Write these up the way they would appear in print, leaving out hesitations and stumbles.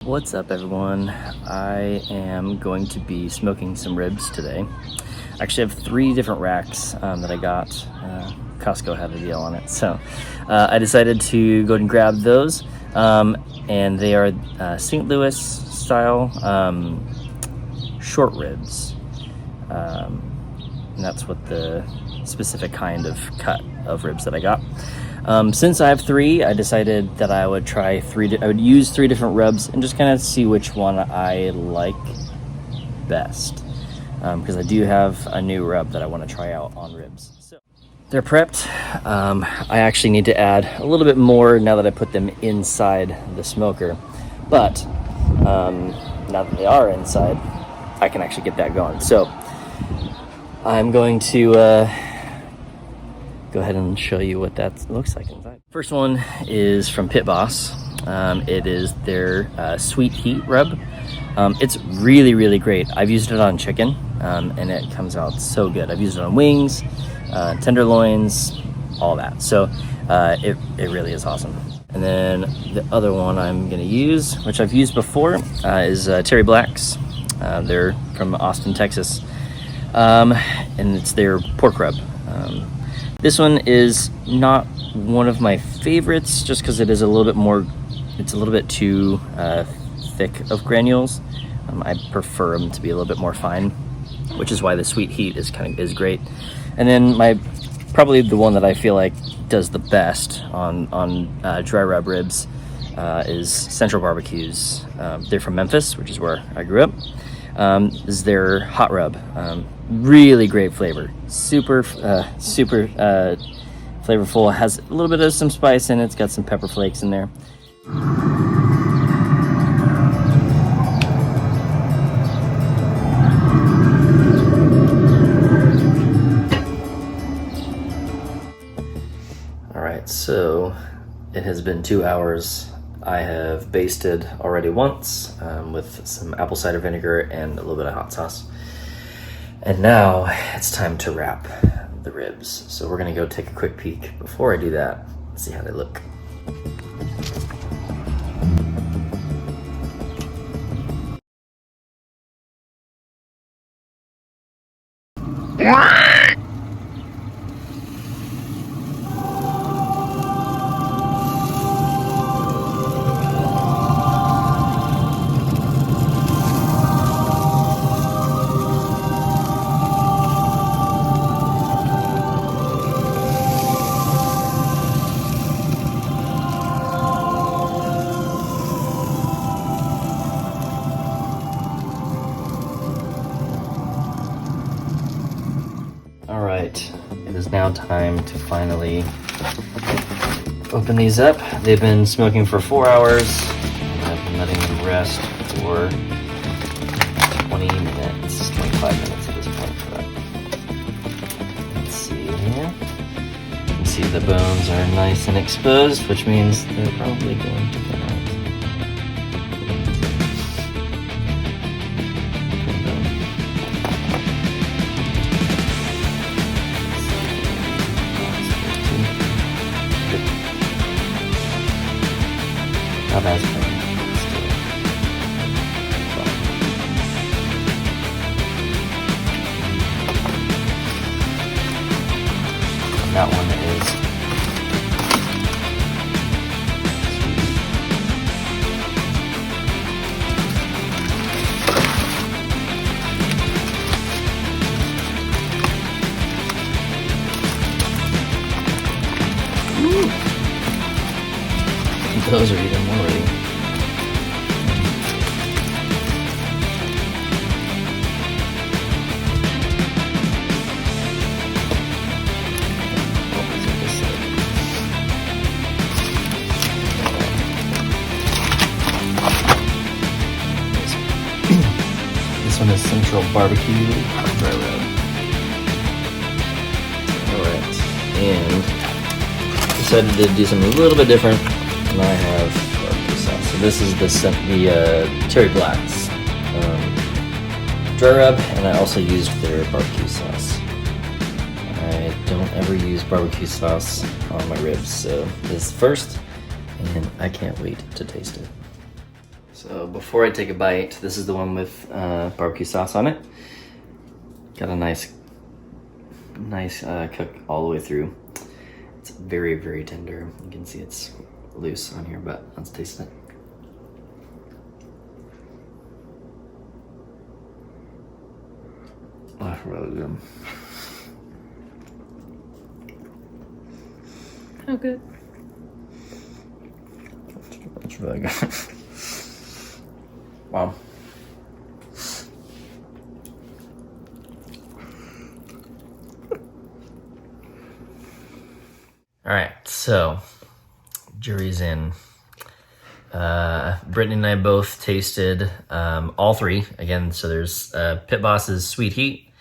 What's up, everyone? I am going to be smoking some ribs today. I actually have 3 different racks that I got. Costco had a deal on it, so I decided to go and grab those, and they are St. Louis style short ribs, and that's what the specific kind of cut of ribs that I got. Since I have 3, I decided that I would try I would use 3 different rubs and just kind of see which one I like best, because I do have a new rub that I want to try out on ribs. So they're prepped. I actually need to add a little bit more now that I put them inside the smoker, but now that they are inside, I can actually get that going. So I'm going to go ahead and show you what that looks like inside. First one is from Pit Boss. It is their sweet heat rub. It's really great. I've used it on chicken, and it comes out so good. I've used it on wings, tenderloins, all that. So it really is awesome. And then the other one I'm gonna use, which I've used before, is Terry Black's. They're from Austin, Texas, and it's their pork rub. This one is not one of my favorites, just because it is a little bit more, it's a little bit too thick of granules. I prefer them to be a little bit more fine, which is why the sweet heat is great. And then probably the one that I feel like does the best on dry rub ribs is Central Barbecues. They're from Memphis, which is where I grew up. This is their hot rub. Really great flavor, super flavorful. Has a little bit of some spice in it. It's got some pepper flakes in there. All right, so it has been 2 hours. I have basted already once with some apple cider vinegar and a little bit of hot sauce. And now it's time to wrap the ribs. So we're gonna go take a quick peek. Before I do that, let's see how they look. All right, it is now time to finally open these up. They've been smoking for 4 hours, and I've been letting them rest for 20 minutes, 25 minutes at this point for that. Let's see here. You can see the bones are nice and exposed, which means they're probably going to come out. Not as bad. That one is those are even more ready. This one is Central Barbecue Dry Rub. Alright, and decided to do something a little bit different. And I have barbecue sauce. So this is the Terry Black's dry rub, and I also used their barbecue sauce. I don't ever use barbecue sauce on my ribs, so this is first, and I can't wait to taste it. So before I take a bite, this is the one with barbecue sauce on it. Got a nice cook all the way through. It's very, very tender. You can see it's loose on here, but let's taste it. Oh, that's really good. Oh, good. It's really good. Wow. All right, so jury's in. Brittany and I both tasted all three. Again, so there's Pit Boss's Sweet Heat,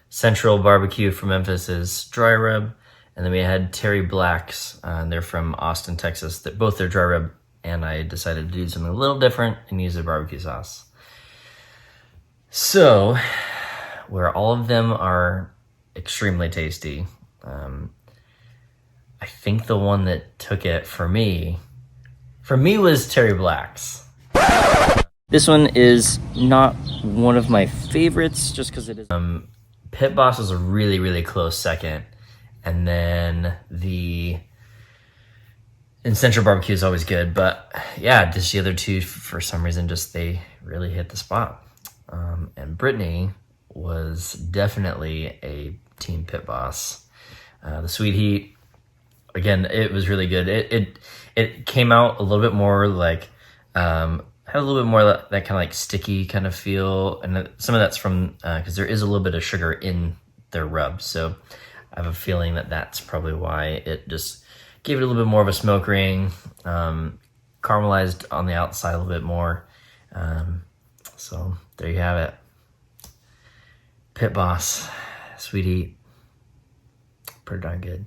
Central Barbecue from Memphis' Dry Rub, and then we had Terry Black's. They're from Austin, Texas. Both their dry rub, and I decided to do something a little different and use their barbecue sauce. So, where all of them are extremely tasty, I think the one that took it for me was Terry Black's. This one is not one of my favorites just because it is. Pit Boss was a really, really close second. And then Central Barbecue is always good. But yeah, just the other two, for some reason, they really hit the spot. And Brittany was definitely a team Pit Boss. The Sweet Heat, again, it was really good. It came out a little bit more like, had a little bit more that kind of like sticky kind of feel. And some of that's from, because there is a little bit of sugar in their rub. So I have a feeling that that's probably why it just gave it a little bit more of a smoke ring, caramelized on the outside a little bit more. So there you have it. Pit Boss, Sweet Heat, pretty darn good.